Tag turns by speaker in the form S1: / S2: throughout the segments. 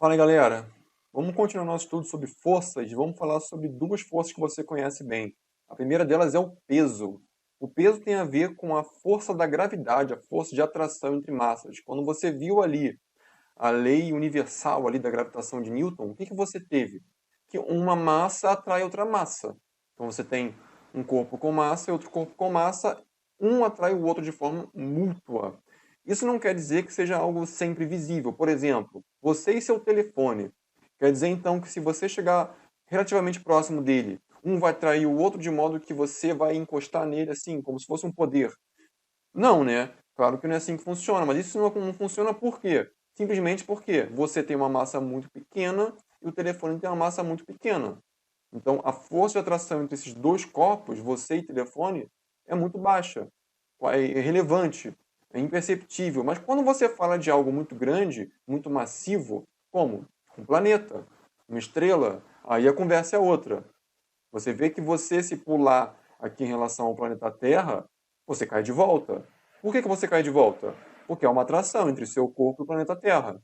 S1: Fala galera, vamos continuar nosso estudo sobre forças. Vamos falar sobre duas forças que você conhece bem. A primeira delas é o peso. O peso tem a ver com a força da gravidade, a força de atração entre massas. Quando você viu ali a lei universal ali da gravitação de Newton, o que você teve? Que uma massa atrai outra massa. Então você tem um corpo com massa e outro corpo com massa, um atrai o outro de forma mútua. Isso não quer dizer que seja algo sempre visível. Por exemplo, você e seu telefone. Quer dizer então que se você chegar relativamente próximo dele, um vai atrair o outro de modo que você vai encostar nele assim, como se fosse um poder. Não, né? Claro que não é assim que funciona, mas isso não funciona por quê? Simplesmente porque você tem uma massa muito pequena e o telefone tem uma massa muito pequena. Então, a força de atração entre esses dois corpos, você e telefone, é muito baixa, é irrelevante, é imperceptível. Mas quando você fala de algo muito grande, muito massivo, como um planeta, uma estrela, aí a conversa é outra. Você vê que você, se pular aqui em relação ao planeta Terra, você cai de volta. Por que você cai de volta? Porque há uma atração entre o seu corpo e o planeta Terra.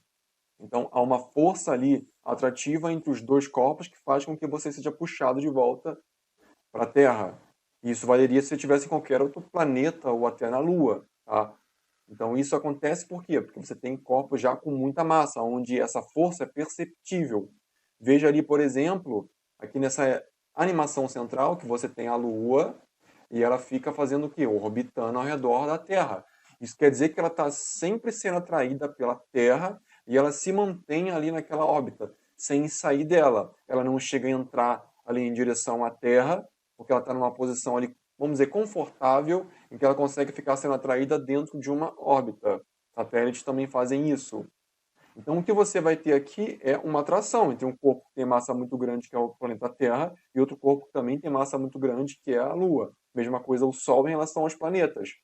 S1: Então, há uma força ali atrativa entre os dois corpos que faz com que você seja puxado de volta para a Terra. Isso valeria se você estivesse em qualquer outro planeta ou até na Lua. Tá? Então, isso acontece por quê? Porque você tem corpos já com muita massa, onde essa força é perceptível. Veja ali, por exemplo, aqui nessa animação central, que você tem a Lua, e ela fica fazendo o quê? Orbitando ao redor da Terra. Isso quer dizer que ela está sempre sendo atraída pela Terra e ela se mantém ali naquela órbita, sem sair dela. Ela não chega a entrar ali em direção à Terra, porque ela está numa posição ali, vamos dizer, confortável, em que ela consegue ficar sendo atraída dentro de uma órbita. Satélites também fazem isso. Então, o que você vai ter aqui é uma atração entre um corpo que tem massa muito grande, que é o planeta Terra, e outro corpo que também tem massa muito grande, que é a Lua. Mesma coisa o Sol em relação aos planetas.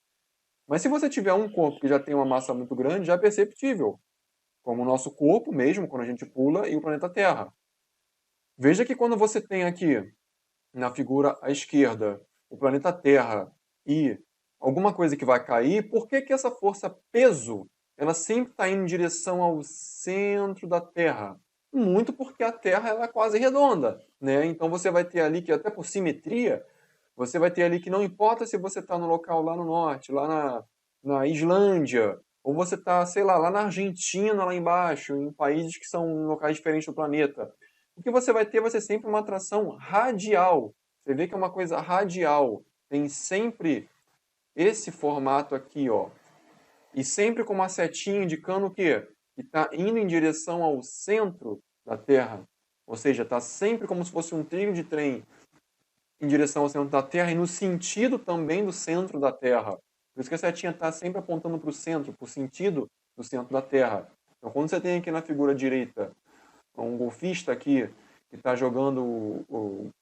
S1: Mas se você tiver um corpo que já tem uma massa muito grande, já é perceptível, como o nosso corpo mesmo, quando a gente pula, e o planeta Terra. Veja que quando você tem aqui, na figura à esquerda, o planeta Terra e alguma coisa que vai cair, por que essa força peso ela sempre está indo em direção ao centro da Terra? Muito porque a Terra ela é quase redonda, né? Então você vai ter ali que até por simetria, você vai ter ali que não importa se você está no local lá no norte, lá na Islândia, ou você está, sei lá na Argentina, lá embaixo, em países que são locais diferentes do planeta. O que você vai ter vai ser sempre uma atração radial. Você vê que é uma coisa radial. Tem sempre esse formato aqui, ó. E sempre com uma setinha indicando o quê? Que está indo em direção ao centro da Terra. Ou seja, está sempre como se fosse um trilho de trem em direção ao centro da Terra e no sentido também do centro da Terra. Por isso que a setinha está sempre apontando para o centro, para o sentido do centro da Terra. Então, quando você tem aqui na figura direita um golfista aqui que está jogando,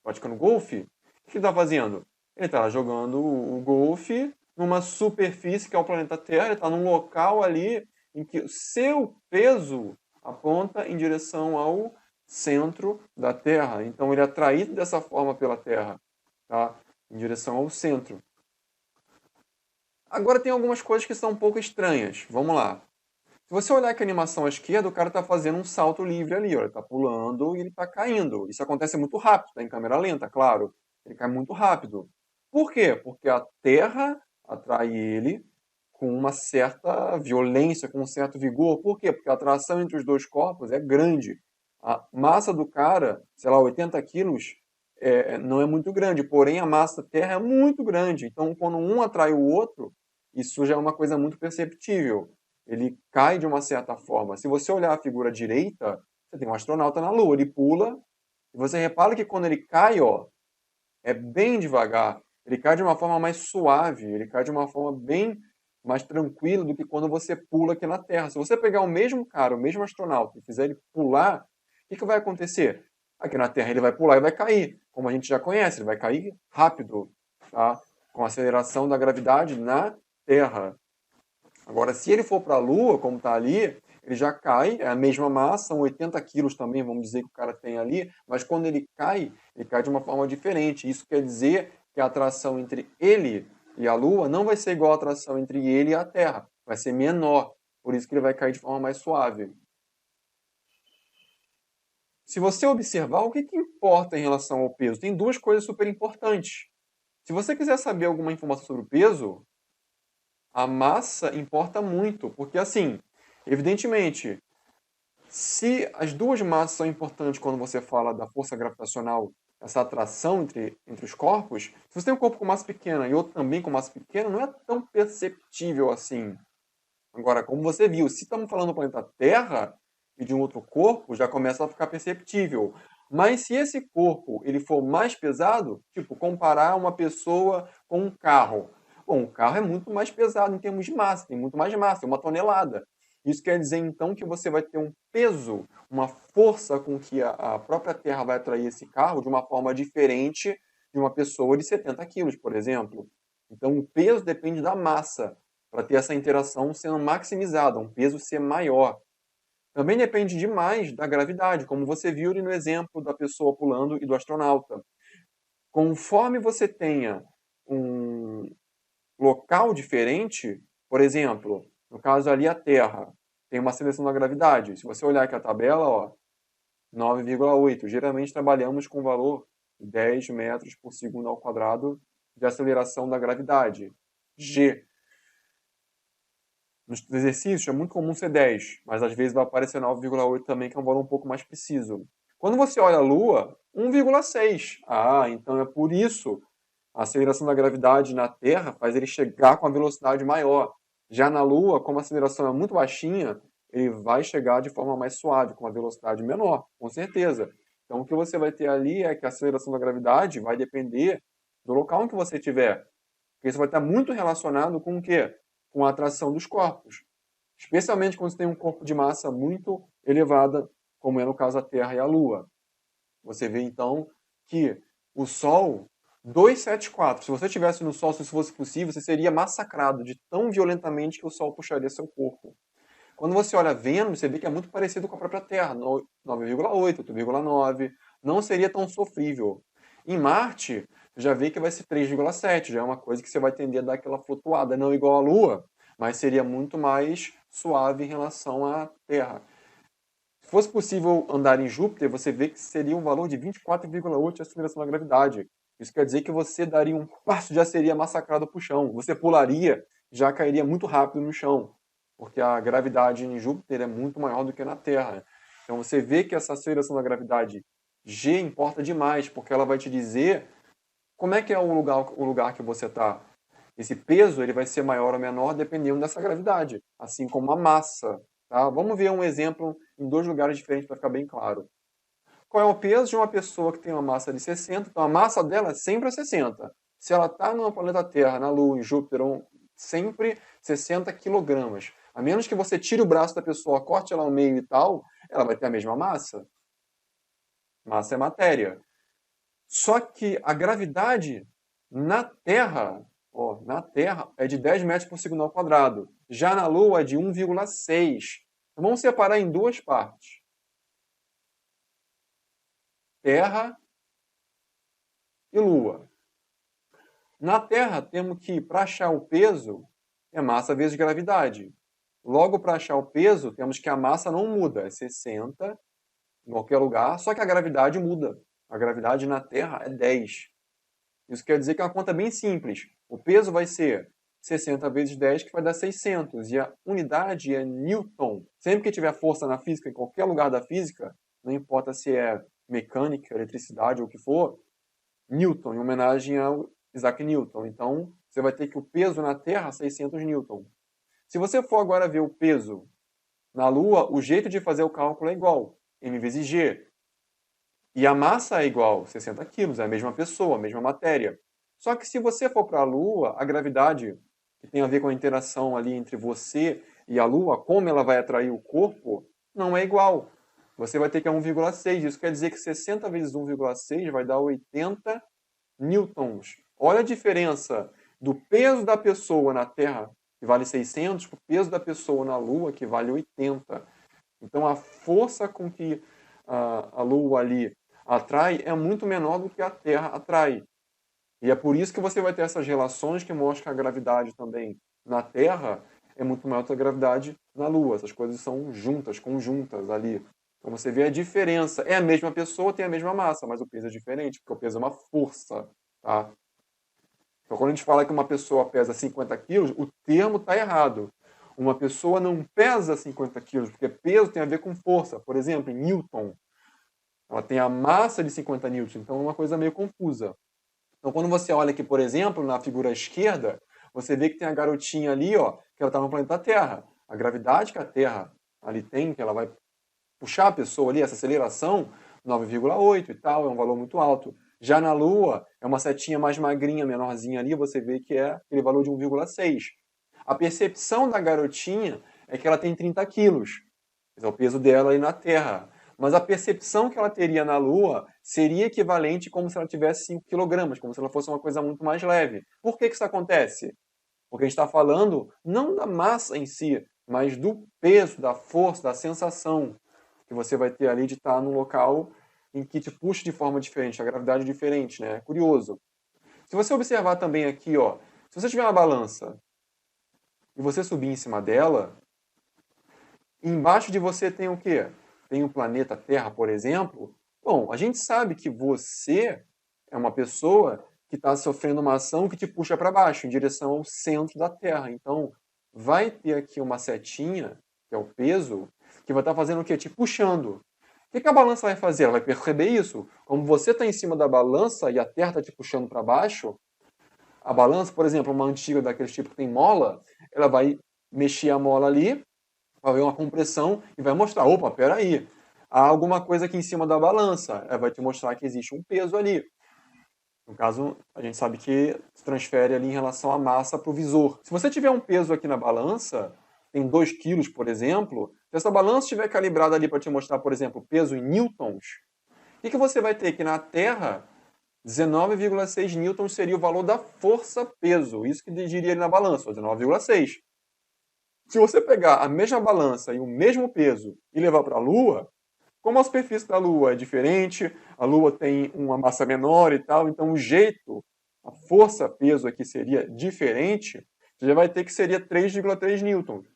S1: praticando golfe, o que ele está fazendo? Ele está jogando o golfe numa superfície que é o planeta Terra, ele está num local ali em que o seu peso aponta em direção ao centro da Terra. Então ele é atraído dessa forma pela Terra, tá? Em direção ao centro. Agora tem algumas coisas que são um pouco estranhas. Vamos lá. Se você olhar aqui a animação à esquerda, o cara está fazendo um salto livre ali, ó. Ele está pulando e ele está caindo. Isso acontece muito rápido, tá em câmera lenta, claro. Ele cai muito rápido. Por quê? Porque a Terra atrai ele com uma certa violência, com um certo vigor. Por quê? Porque a atração entre os dois corpos é grande. A massa do cara, sei lá, 80 quilos, não é muito grande, porém a massa da Terra é muito grande. Então, quando um atrai o outro, isso já é uma coisa muito perceptível. Ele cai de uma certa forma. Se você olhar a figura direita, você tem um astronauta na Lua, ele pula, e você repara que quando ele cai, ó, é bem devagar. Ele cai de uma forma mais suave, ele cai de uma forma bem mais tranquila do que quando você pula aqui na Terra. Se você pegar o mesmo cara, o mesmo astronauta, e fizer ele pular, o que vai acontecer? Aqui na Terra ele vai pular e vai cair, como a gente já conhece, ele vai cair rápido, tá? Com a aceleração da gravidade na Terra. Agora, se ele for para a Lua, como está ali, ele já cai, é a mesma massa, são 80 quilos também, vamos dizer que o cara tem ali, mas quando ele cai de uma forma diferente. Isso quer dizer que a atração entre ele e a Lua não vai ser igual à atração entre ele e a Terra, vai ser menor. Por isso que ele vai cair de forma mais suave. Se você observar, o que importa em relação ao peso? Tem duas coisas super importantes. Se você quiser saber alguma informação sobre o peso, a massa importa muito, porque assim, evidentemente, se as duas massas são importantes quando você fala da força gravitacional, essa atração entre os corpos, se você tem um corpo com massa pequena e outro também com massa pequena, não é tão perceptível assim. Agora, como você viu, se estamos falando do planeta Terra e de um outro corpo, já começa a ficar perceptível. Mas se esse corpo ele for mais pesado, tipo, comparar uma pessoa com um carro. Bom, um carro é muito mais pesado em termos de massa, tem muito mais massa, é 1 tonelada. Isso quer dizer, então, que você vai ter um peso, uma força com que a própria Terra vai atrair esse carro de uma forma diferente de uma pessoa de 70 quilos, por exemplo. Então, o peso depende da massa para ter essa interação sendo maximizada, um peso ser maior. Também depende demais da gravidade, como você viu ali no exemplo da pessoa pulando e do astronauta. Conforme você tenha um local diferente, por exemplo, no caso ali a Terra, tem uma aceleração da gravidade. Se você olhar aqui a tabela, ó, 9,8. Geralmente trabalhamos com o valor 10 metros por segundo ao quadrado de aceleração da gravidade, G. Nos exercícios é muito comum ser 10, mas às vezes vai aparecer 9,8 também, que é um valor um pouco mais preciso. Quando você olha a Lua, 1,6. Ah, então é por isso a aceleração da gravidade na Terra faz ele chegar com a velocidade maior. Já na Lua, como a aceleração é muito baixinha, ele vai chegar de forma mais suave, com uma velocidade menor, com certeza. Então o que você vai ter ali é que a aceleração da gravidade vai depender do local em que você estiver. Porque isso vai estar muito relacionado com o quê? Com a atração dos corpos. Especialmente quando você tem um corpo de massa muito elevada, como é no caso a Terra e a Lua. Você vê então que o Sol 274, se você estivesse no Sol, se isso fosse possível, você seria massacrado de tão violentamente que o Sol puxaria seu corpo. Quando você olha Vênus, você vê que é muito parecido com a própria Terra, 9,8, 8,9, não seria tão sofrível. Em Marte, você já vê que vai ser 3,7, já é uma coisa que você vai tender a dar aquela flutuada, não igual à Lua, mas seria muito mais suave em relação à Terra. Se fosse possível andar em Júpiter, você vê que seria um valor de 24,8 de aceleração da gravidade. Isso quer dizer que você daria um passo, já seria massacrado para o chão. Você pularia, já cairia muito rápido no chão, porque a gravidade em Júpiter é muito maior do que na Terra. Então você vê que essa aceleração da gravidade G importa demais, porque ela vai te dizer como é que é o lugar que você está. Esse peso ele vai ser maior ou menor dependendo dessa gravidade, assim como a massa. Tá? Vamos ver um exemplo em dois lugares diferentes para ficar bem claro. Qual é o peso de uma pessoa que tem uma massa de 60? Então a massa dela é sempre 60. Se ela está no planeta Terra, na Lua, em Júpiter, sempre 60 quilogramas. A menos que você tire o braço da pessoa, corte ela ao meio e tal, ela vai ter a mesma massa. Massa é matéria. Só que a gravidade na Terra, ó, na Terra é de 10 metros por segundo ao quadrado. Já na Lua é de 1,6. Então, vamos separar em duas partes. Terra e Lua. Na Terra, temos que, para achar o peso, é massa vezes gravidade. Logo, para achar o peso, temos que a massa não muda, é 60 em qualquer lugar, só que a gravidade muda. A gravidade na Terra é 10. Isso quer dizer que é uma conta bem simples. O peso vai ser 60 vezes 10, que vai dar 600. E a unidade é Newton. Sempre que tiver força na física, em qualquer lugar da física, não importa se é mecânica, eletricidade ou o que for, Newton, em homenagem ao Isaac Newton. Então, você vai ter que o peso na Terra, 600 Newton. Se você for agora ver o peso na Lua, o jeito de fazer o cálculo é igual. M vezes G. E a massa é igual, 60 quilos, é a mesma pessoa, a mesma matéria. Só que se você for para a Lua, a gravidade, que tem a ver com a interação ali entre você e a Lua, como ela vai atrair o corpo, não é igual. Você vai ter que é 1,6. Isso quer dizer que 60 vezes 1,6 vai dar 80 newtons. Olha a diferença do peso da pessoa na Terra, que vale 600, para o peso da pessoa na Lua, que vale 80. Então a força com que a Lua ali atrai é muito menor do que a Terra atrai. E é por isso que você vai ter essas relações que mostram que a gravidade também na Terra é muito maior do que a gravidade na Lua. Essas coisas são juntas, conjuntas ali. Então você vê a diferença. É a mesma pessoa, tem a mesma massa, mas o peso é diferente, porque o peso é uma força, tá? Então quando a gente fala que uma pessoa pesa 50 quilos, o termo está errado. Uma pessoa não pesa 50 quilos, porque peso tem a ver com força. Por exemplo, em Newton, ela tem a massa de 50 newtons, então é uma coisa meio confusa. Então quando você olha aqui, por exemplo, na figura esquerda, você vê que tem a garotinha ali, ó, que ela está no planeta Terra. A gravidade que a Terra ali tem, que ela vai puxar a pessoa ali, essa aceleração, 9,8 e tal, é um valor muito alto. Já na Lua, é uma setinha mais magrinha, menorzinha ali, você vê que é aquele valor de 1,6. A percepção da garotinha é que ela tem 30 quilos. Esse é o peso dela aí na Terra. Mas a percepção que ela teria na Lua seria equivalente como se ela tivesse 5 quilogramas, como se ela fosse uma coisa muito mais leve. Por que isso acontece? Porque a gente está falando não da massa em si, mas do peso, da força, da sensação que você vai ter ali de estar num local em que te puxa de forma diferente, a gravidade é diferente, né? É curioso. Se você observar também aqui, ó, se você tiver uma balança e você subir em cima dela, embaixo de você tem o quê? Tem o planeta Terra, por exemplo. Bom, a gente sabe que você é uma pessoa que está sofrendo uma ação que te puxa para baixo, em direção ao centro da Terra. Então, vai ter aqui uma setinha, que é o peso, que vai estar fazendo o quê? Te puxando. O que a balança vai fazer? Ela vai perceber isso. Como você está em cima da balança e a Terra está te puxando para baixo, a balança, por exemplo, uma antiga daqueles tipos que tem mola, ela vai mexer a mola ali, vai haver uma compressão e vai mostrar, opa, peraí, há alguma coisa aqui em cima da balança. Ela vai te mostrar que existe um peso ali. No caso, a gente sabe que se transfere ali em relação à massa para o visor. Se você tiver um peso aqui na balança, tem 2 quilos, por exemplo, se essa balança estiver calibrada ali para te mostrar, por exemplo, peso em newtons, o que você vai ter? Que na Terra, 19,6 newtons seria o valor da força-peso. Isso que diria ali na balança, 19,6. Se você pegar a mesma balança e o mesmo peso e levar para a Lua, como a superfície da Lua é diferente, a Lua tem uma massa menor e tal, então o jeito, a força-peso aqui seria diferente, você já vai ter que seria 3,3 newtons.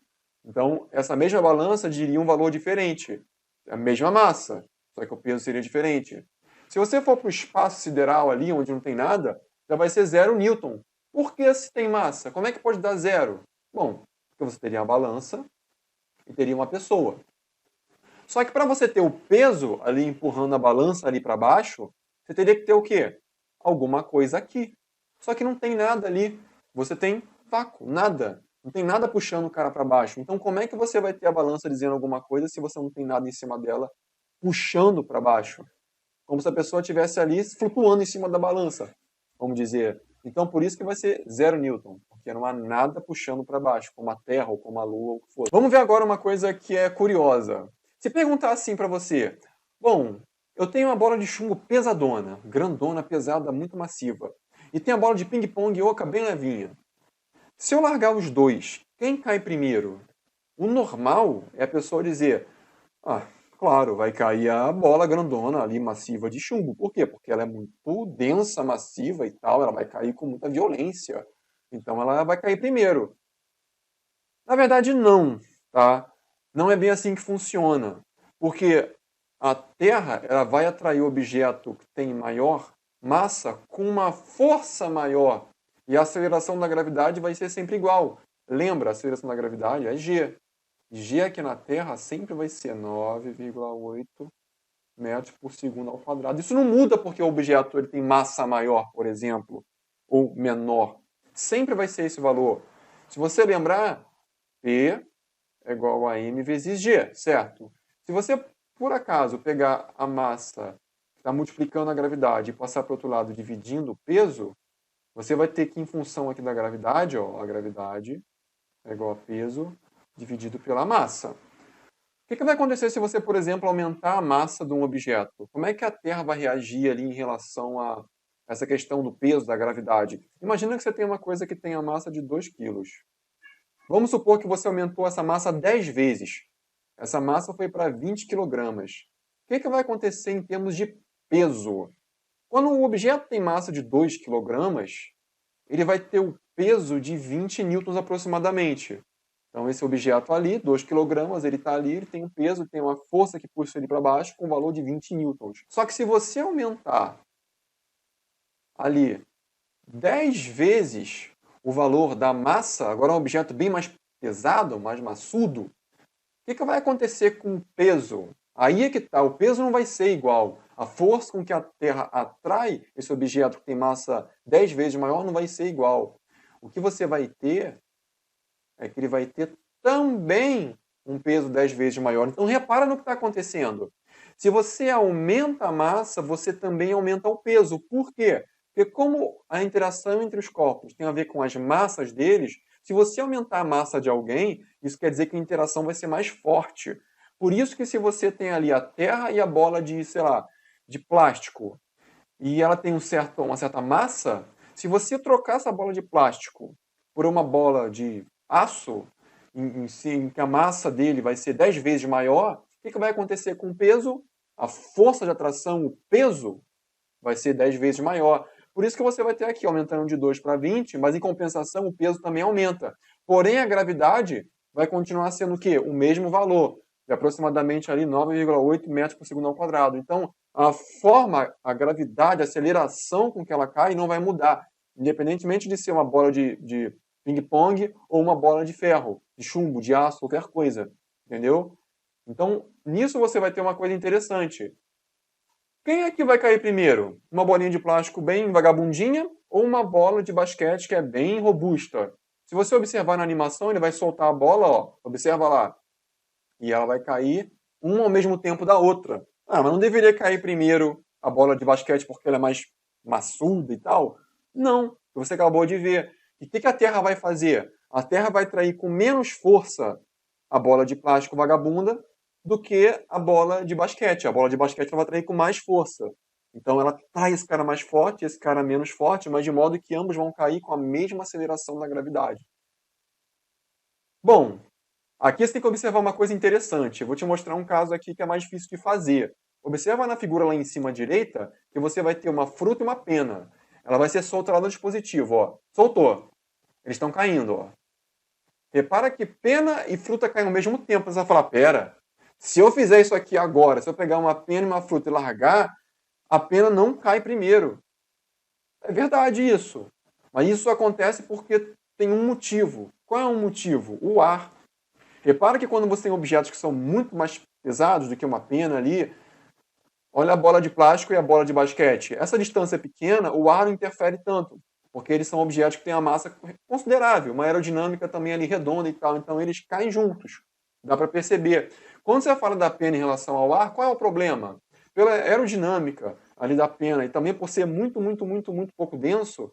S1: Então, essa mesma balança diria um valor diferente. A mesma massa, só que o peso seria diferente. Se você for para o espaço sideral ali, onde não tem nada, já vai ser 0 newton. Por que se tem massa? Como é que pode dar zero? Bom, porque você teria uma balança e teria uma pessoa. Só que para você ter o peso ali empurrando a balança ali para baixo, você teria que ter o quê? Alguma coisa aqui. Só que não tem nada ali. Você tem vácuo, nada. Não tem nada puxando o cara para baixo. Então como é que você vai ter a balança dizendo alguma coisa se você não tem nada em cima dela puxando para baixo? Como se a pessoa estivesse ali flutuando em cima da balança, vamos dizer. Então por isso que vai ser 0 newton, porque não há nada puxando para baixo, como a Terra ou como a Lua ou o que for. Vamos ver agora uma coisa que é curiosa. Se perguntar assim para você, bom, eu tenho uma bola de chumbo pesadona, grandona, pesada, muito massiva, e tem a bola de ping-pong oca bem levinha. Se eu largar os dois, quem cai primeiro? O normal é a pessoa dizer, ah, claro, vai cair a bola grandona ali, massiva de chumbo. Por quê? Porque ela é muito densa, massiva e tal, ela vai cair com muita violência. Então ela vai cair primeiro. Na verdade, não, tá? Não é bem assim que funciona. Porque a Terra ela vai atrair o objeto que tem maior massa com uma força maior. E a aceleração da gravidade vai ser sempre igual. Lembra, a aceleração da gravidade é g. G aqui na Terra sempre vai ser 9,8 metros por segundo ao quadrado. Isso não muda porque o objeto ele tem massa maior, por exemplo, ou menor. Sempre vai ser esse valor. Se você lembrar, P é igual a m vezes g, certo? Se você, por acaso, pegar a massa que está multiplicando a gravidade e passar para o outro lado dividindo o peso, você vai ter que, em função aqui da gravidade, ó, a gravidade é igual a peso dividido pela massa. O que vai acontecer se você, por exemplo, aumentar a massa de um objeto? Como é que a Terra vai reagir ali em relação a essa questão do peso, da gravidade? Imagina que você tem uma coisa que tem a massa de 2 quilos. Vamos supor que você aumentou essa massa 10 vezes. Essa massa foi para 20 quilogramas. O que vai acontecer em termos de peso? Quando um objeto tem massa de 2 quilogramas, ele vai ter o peso de 20 newtons aproximadamente. Então, esse objeto ali, 2 kg, ele está ali, ele tem um peso, tem uma força que puxa ele para baixo com um valor de 20 newtons. Só que se você aumentar ali 10 vezes o valor da massa, agora é um objeto bem mais pesado, mais maçudo, o que vai acontecer com o peso? Aí é que está, o peso não vai ser igual. A força com que a Terra atrai esse objeto que tem massa 10 vezes maior não vai ser igual. O que você vai ter é que ele vai ter também um peso 10 vezes maior. Então repara no que está acontecendo. Se você aumenta a massa, você também aumenta o peso. Por quê? Porque como a interação entre os corpos tem a ver com as massas deles, se você aumentar a massa de alguém, isso quer dizer que a interação vai ser mais forte. Por isso que se você tem ali a Terra e a bola de, sei lá, de plástico, e ela tem uma certa massa, se você trocar essa bola de plástico por uma bola de aço, em que a massa dele vai ser 10 vezes maior, o que vai acontecer com o peso? A força de atração, o peso, vai ser 10 vezes maior. Por isso que você vai ter aqui aumentando de 2 para 20, mas em compensação o peso também aumenta. Porém, a gravidade vai continuar sendo o quê? O mesmo valor, de aproximadamente ali 9,8 metros por segundo ao quadrado. Então, a forma, a gravidade, a aceleração com que ela cai não vai mudar, independentemente de ser uma bola de ping-pong ou uma bola de ferro, de chumbo, de aço, qualquer coisa. Entendeu? Então, nisso você vai ter uma coisa interessante. Quem é que vai cair primeiro? Uma bolinha de plástico bem vagabundinha ou uma bola de basquete que é bem robusta? Se você observar na animação, ele vai soltar a bola, ó, observa lá, e ela vai cair uma ao mesmo tempo da outra. Ah, mas não deveria cair primeiro a bola de basquete porque ela é mais maçuda e tal? Não, você acabou de ver. E o que a Terra vai fazer? A Terra vai atrair com menos força a bola de plástico vagabunda do que a bola de basquete. A bola de basquete vai atrair com mais força. Então ela traz esse cara mais forte, esse cara menos forte, mas de modo que ambos vão cair com a mesma aceleração da gravidade. Bom, aqui você tem que observar uma coisa interessante. Eu vou te mostrar um caso aqui que é mais difícil de fazer. Observa na figura lá em cima à direita que você vai ter uma fruta e uma pena. Ela vai ser solta lá no dispositivo, ó. Soltou. Eles estão caindo, ó. Repara que pena e fruta caem ao mesmo tempo. Você vai falar, pera, se eu fizer isso aqui agora, se eu pegar uma pena e uma fruta e largar, a pena não cai primeiro. É verdade isso. Mas isso acontece porque tem um motivo. Qual é o motivo? O ar. Repara que quando você tem objetos que são muito mais pesados do que uma pena ali, olha a bola de plástico e a bola de basquete. Essa distância é pequena, o ar não interfere tanto, porque eles são objetos que têm a massa considerável, uma aerodinâmica também ali redonda e tal, então eles caem juntos. Dá para perceber. Quando você fala da pena em relação ao ar, qual é o problema? Pela aerodinâmica ali da pena e também por ser muito pouco denso,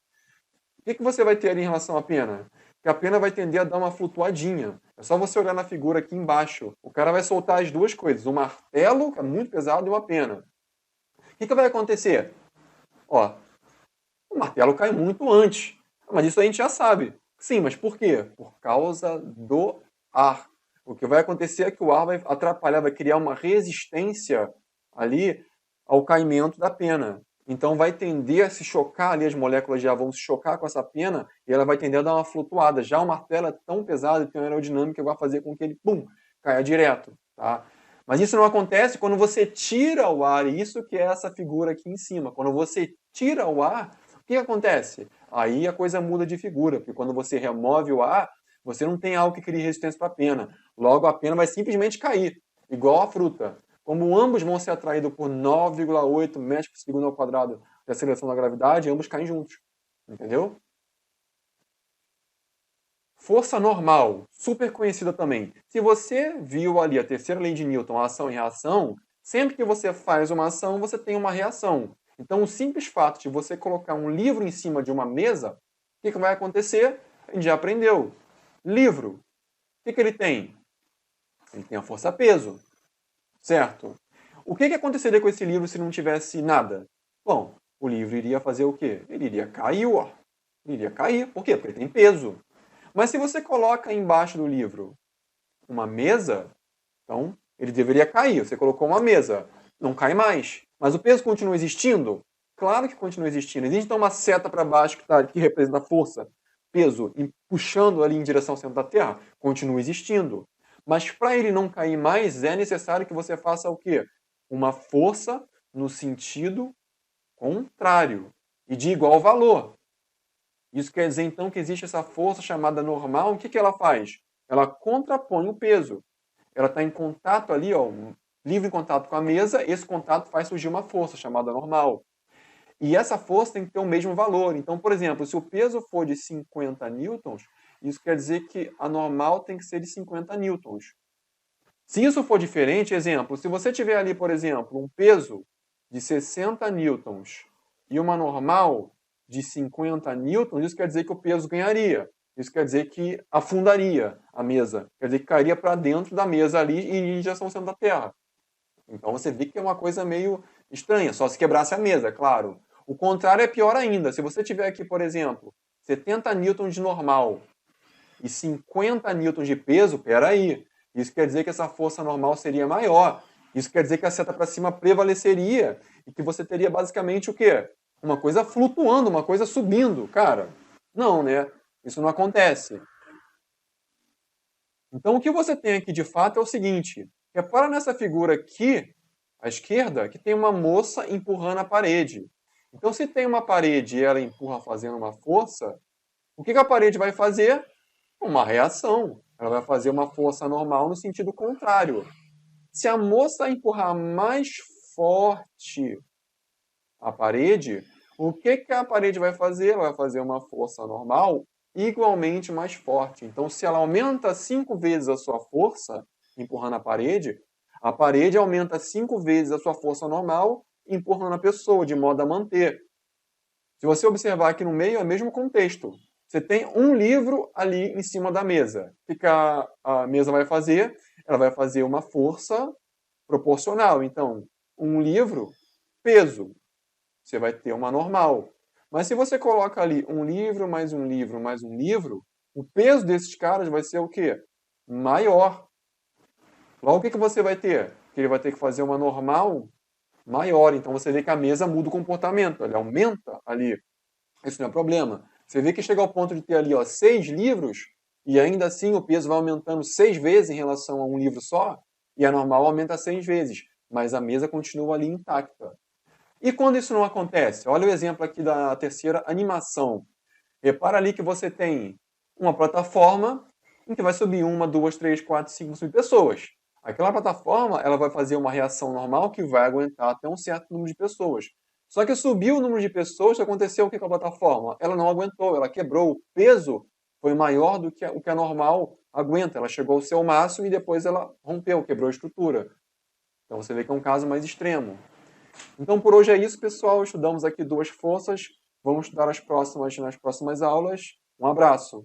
S1: o que você vai ter ali em relação à pena? Que a pena vai tender a dar uma flutuadinha. É só você olhar na figura aqui embaixo. O cara vai soltar as duas coisas, um martelo, que é muito pesado, e uma pena. O que vai acontecer? Ó, o martelo cai muito antes. Mas isso a gente já sabe. Sim, mas por quê? Por causa do ar. O que vai acontecer é que o ar vai atrapalhar, vai criar uma resistência ali ao caimento da pena. Então vai tender a se chocar ali, as moléculas já vão se chocar com essa pena e ela vai tender a dar uma flutuada. Já o martelo é tão pesado e tem uma aerodinâmica que vai fazer com que ele, pum, caia direto. Tá? Mas isso não acontece quando você tira o ar, e isso que é essa figura aqui em cima. Quando você tira o ar, o que acontece? Aí a coisa muda de figura, porque quando você remove o ar, você não tem algo que crie resistência para a pena. Logo, a pena vai simplesmente cair, igual a fruta. Como ambos vão ser atraídos por 9,8 metros por segundo ao quadrado de aceleração da gravidade, ambos caem juntos. Entendeu? Força normal, super conhecida também. Se você viu ali a terceira lei de Newton, a ação e reação, sempre que você faz uma ação, você tem uma reação. Então, o simples fato de você colocar um livro em cima de uma mesa, o que vai acontecer? A gente já aprendeu. Livro, o que ele tem? Ele tem a força-peso, certo? O que aconteceria com esse livro se não tivesse nada? Bom, o livro iria fazer o quê? Ele iria cair, ó. Ele iria cair. Por quê? Porque ele tem peso. Mas se você coloca embaixo do livro uma mesa, então ele deveria cair. Você colocou uma mesa, não cai mais. Mas o peso continua existindo? Claro que continua existindo. Existe então uma seta para baixo que representa a força. peso puxando ali em direção ao centro da Terra, continua existindo. Mas para ele não cair mais, é necessário que você faça o quê? Uma força no sentido contrário e de igual valor. Isso quer dizer, então, que existe essa força chamada normal. O que ela faz? Ela contrapõe o peso. Ela está em contato ali, ó, livre em contato com a mesa, esse contato faz surgir uma força chamada normal. E essa força tem que ter o mesmo valor. Então, por exemplo, se o peso for de 50 newtons, isso quer dizer que a normal tem que ser de 50 newtons. Se isso for diferente, exemplo, se você tiver ali, por exemplo, um peso de 60 newtons e uma normal de 50 newtons, isso quer dizer que o peso ganharia. Isso quer dizer que afundaria a mesa. Quer dizer que cairia para dentro da mesa ali e iria em direção ao centro da Terra. Então você vê que é uma coisa meio estranha, só se quebrasse a mesa, claro. O contrário é pior ainda. Se você tiver aqui, por exemplo, 70 newtons de normal e 50 newtons de peso, peraí. Isso quer dizer que essa força normal seria maior. Isso quer dizer que a seta para cima prevaleceria e que você teria basicamente o quê? Uma coisa flutuando, uma coisa subindo. Cara, não, né? Isso não acontece. Então o que você tem aqui de fato é o seguinte. Repara nessa figura aqui, à esquerda, que tem uma moça empurrando a parede. Então se tem uma parede e ela empurra fazendo uma força, o que a parede vai fazer? Uma reação. Ela vai fazer uma força normal no sentido contrário. Se a moça empurrar mais forte a parede, o que a parede vai fazer? Ela vai fazer uma força normal igualmente mais forte. Então, se ela aumenta 5 vezes a sua força empurrando a parede aumenta 5 vezes a sua força normal empurrando a pessoa, de modo a manter. Se você observar aqui no meio, é o mesmo contexto. Você tem um livro ali em cima da mesa. O que a mesa vai fazer? Ela vai fazer uma força proporcional. Então, um livro, peso. Você vai ter uma normal. Mas se você coloca ali um livro, mais um livro, mais um livro, o peso desses caras vai ser o quê? Maior. Logo, o que você vai ter? Que ele vai ter que fazer uma normal maior. Então, você vê que a mesa muda o comportamento. Ela aumenta ali. Isso não é problema. Você vê que chega ao ponto de ter ali 6 livros e ainda assim o peso vai aumentando 6 vezes em relação a um livro só e a normal aumenta 6 vezes, mas a mesa continua ali intacta. E quando isso não acontece? Olha o exemplo aqui da terceira animação. Repara ali que você tem uma plataforma em que vai subir 1, 2, 3, 4, 5 pessoas. Aquela plataforma ela vai fazer uma reação normal que vai aguentar até um certo número de pessoas. Só que subiu o número de pessoas, aconteceu o que com a plataforma? Ela não aguentou, ela quebrou. O peso foi maior do que o que a normal aguenta. Ela chegou ao seu máximo e depois ela rompeu, quebrou a estrutura. Então você vê que é um caso mais extremo. Então por hoje é isso, pessoal. Estudamos aqui 2 forças. Vamos estudar as próximas nas próximas aulas. Um abraço.